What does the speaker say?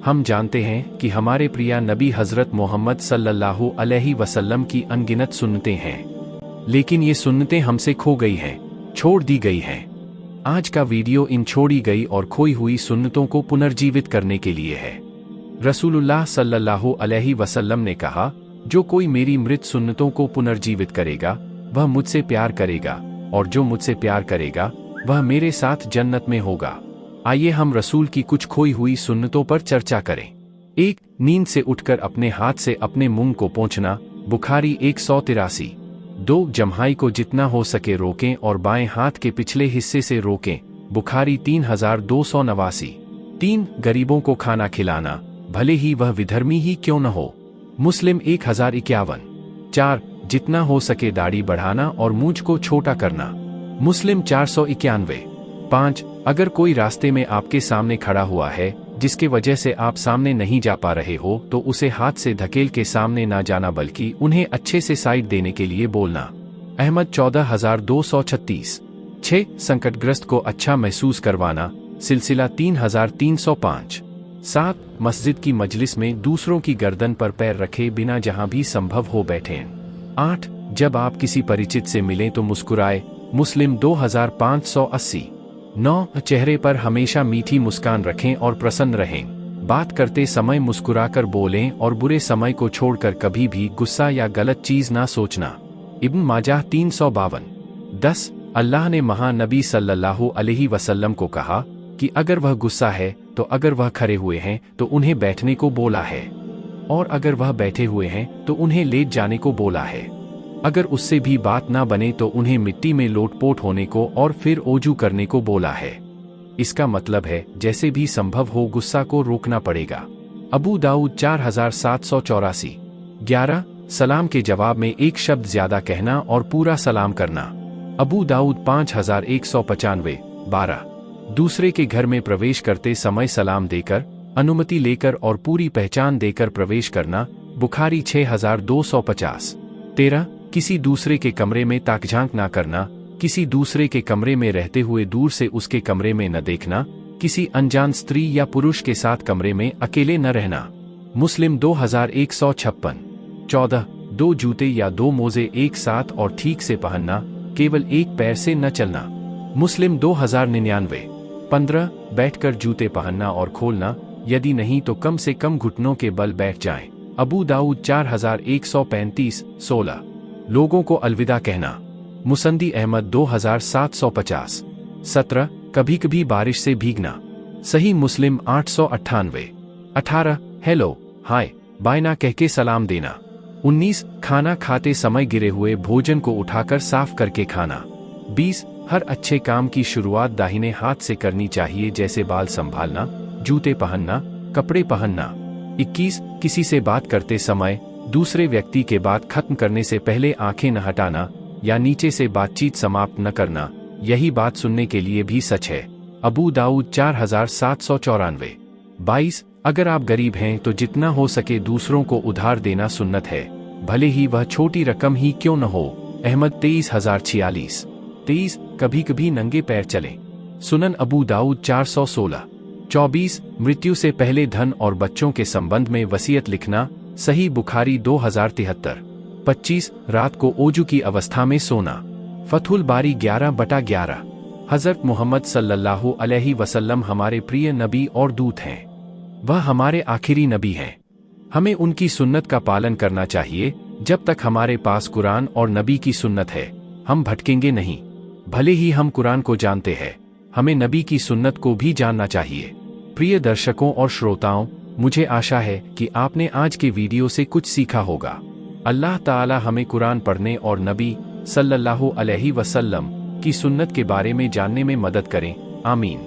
हम जानते हैं कि हमारे प्रिय नबी हज़रत मोहम्मद सल्लल्लाहु अलैहि वसल्लम की अनगिनत सुन्नतें हैं, लेकिन ये सुन्नतें हमसे खो गई हैं, छोड़ दी गई हैं। आज का वीडियो इन छोड़ी गई और खोई हुई सुन्नतों को पुनर्जीवित करने के लिए है। रसूलुल्लाह सल्लल्लाहु अलैहि वसल्लम ने कहा, जो कोई मेरी मृत सुन्नतों को पुनर्जीवित करेगा वह मुझसे प्यार करेगा, और जो मुझसे प्यार करेगा वह मेरे साथ जन्नत में होगा। आइए हम रसूल की कुछ खोई हुई सुन्नतों पर चर्चा करें। 1. नींद से उठकर अपने हाथ से अपने मुंह को पोंछना, बुखारी 183। 2. जम्हाई को जितना हो सके रोकें और बाएं हाथ के पिछले हिस्से से रोकें, बुखारी 3289। 3. गरीबों को खाना खिलाना, भले ही वह विधर्मी ही क्यों न हो, मुस्लिम 1051। 4. जितना हो सके दाढ़ी बढ़ाना और मूंछ को छोटा करना, मुस्लिम 491। 5. अगर कोई रास्ते में आपके सामने खड़ा हुआ है जिसके वजह से आप सामने नहीं जा पा रहे हो तो उसे हाथ से धकेल के सामने ना जाना बल्कि उन्हें अच्छे से साइड देने के लिए बोलना, अहमद 14236। 6. संकटग्रस्त को अच्छा महसूस करवाना, सिलसिला 3305। 7. मस्जिद की मजलिस में दूसरों की गर्दन पर पैर रखे बिना जहां भी संभव हो बैठें। 8. जब आप किसी परिचित से मिलें तो मुस्कुराए, मुस्लिम 2580। 9. चेहरे पर हमेशा मीठी मुस्कान रखें और प्रसन्न रहें। बात करते समय मुस्कुराकर बोलें और बुरे समय को छोड़कर कभी भी गुस्सा या गलत चीज ना सोचना, इब्न माजाह 352। 10. अल्लाह ने महानबी सल्लल्लाहु अलैहि वसल्लम को कहा कि अगर वह गुस्सा है तो अगर वह खड़े हुए हैं तो उन्हें बैठने को बोला है, और अगर वह बैठे हुए हैं तो उन्हें लेट जाने को बोला है। अगर उससे भी बात ना बने तो उन्हें मिट्टी में लोटपोट होने को और फिर ओजू करने को बोला है। इसका मतलब है जैसे भी संभव हो गुस्सा को रोकना पड़ेगा। अबू दाऊद 4784। 11. सलाम के जवाब में एक शब्द ज्यादा कहना और पूरा सलाम करना, अबू दाऊद 5195। 12. दूसरे के घर में प्रवेश करते समय सलाम देकर, अनुमति लेकर और पूरी पहचान देकर प्रवेश करना, बुखारी 6250। 13. किसी दूसरे के कमरे में ताकझांक ना करना, किसी दूसरे के कमरे में रहते हुए दूर से उसके कमरे में न देखना, किसी अनजान स्त्री या पुरुष के साथ कमरे में अकेले न रहना, मुस्लिम 2156। 14. 2 जूते या 2 मोजे एक साथ और ठीक से पहनना, केवल एक पैर से न चलना, मुस्लिम 2099। 15. बैठकर जूते पहनना और खोलना, यदि नहीं तो कम से कम घुटनों के बल बैठ जाएं, अबू दाऊद 4135। 16. लोगों को अलविदा कहना, मुसंदी अहमद 2750। 17. कभी कभी बारिश से भीगना, सही मुस्लिम 898। 18. हेलो, हाय, बाय ना कह के सलाम देना। 19. खाना खाते समय गिरे हुए भोजन को उठाकर साफ करके खाना। 20. हर अच्छे काम की शुरुआत दाहिने हाथ से करनी चाहिए, जैसे बाल संभालना, जूते पहनना, कपड़े पहनना। 21. किसी से बात करते समय दूसरे व्यक्ति के बात खत्म करने से पहले आंखें न हटाना या नीचे से बातचीत समाप्त न करना, यही बात सुनने के लिए भी सच है, अबू दाऊद 4794। 22. अगर आप गरीब हैं तो जितना हो सके दूसरों को उधार देना सुन्नत है, भले ही वह छोटी रकम ही क्यों न हो, अहमद 23046। 23. कभी कभी नंगे पैर चलें, सुनन अबू दाऊद 416। 24. मृत्यु से पहले धन और बच्चों के संबंध में वसीयत लिखना, सही बुखारी 2073। 25. रात को ओजू की अवस्था में सोना, फतहुल बारी 11/11। हज़रत मोहम्मद सल्लल्लाहु अलैहि वसल्लम हमारे प्रिय नबी और दूत हैं, वह हमारे आखिरी नबी हैं। हमें उनकी सुन्नत का पालन करना चाहिए। जब तक हमारे पास कुरान और नबी की सुन्नत है हम भटकेंगे नहीं। भले ही हम कुरान को जानते हैं, हमें नबी की सुन्नत को भी जानना चाहिए। प्रिय दर्शकों और श्रोताओं, मुझे आशा है कि आपने आज के वीडियो से कुछ सीखा होगा। अल्लाह ताला हमें कुरान पढ़ने और नबी सल्लल्लाहु अलैहि वसल्लम की सुन्नत के बारे में जानने में मदद करें। आमीन।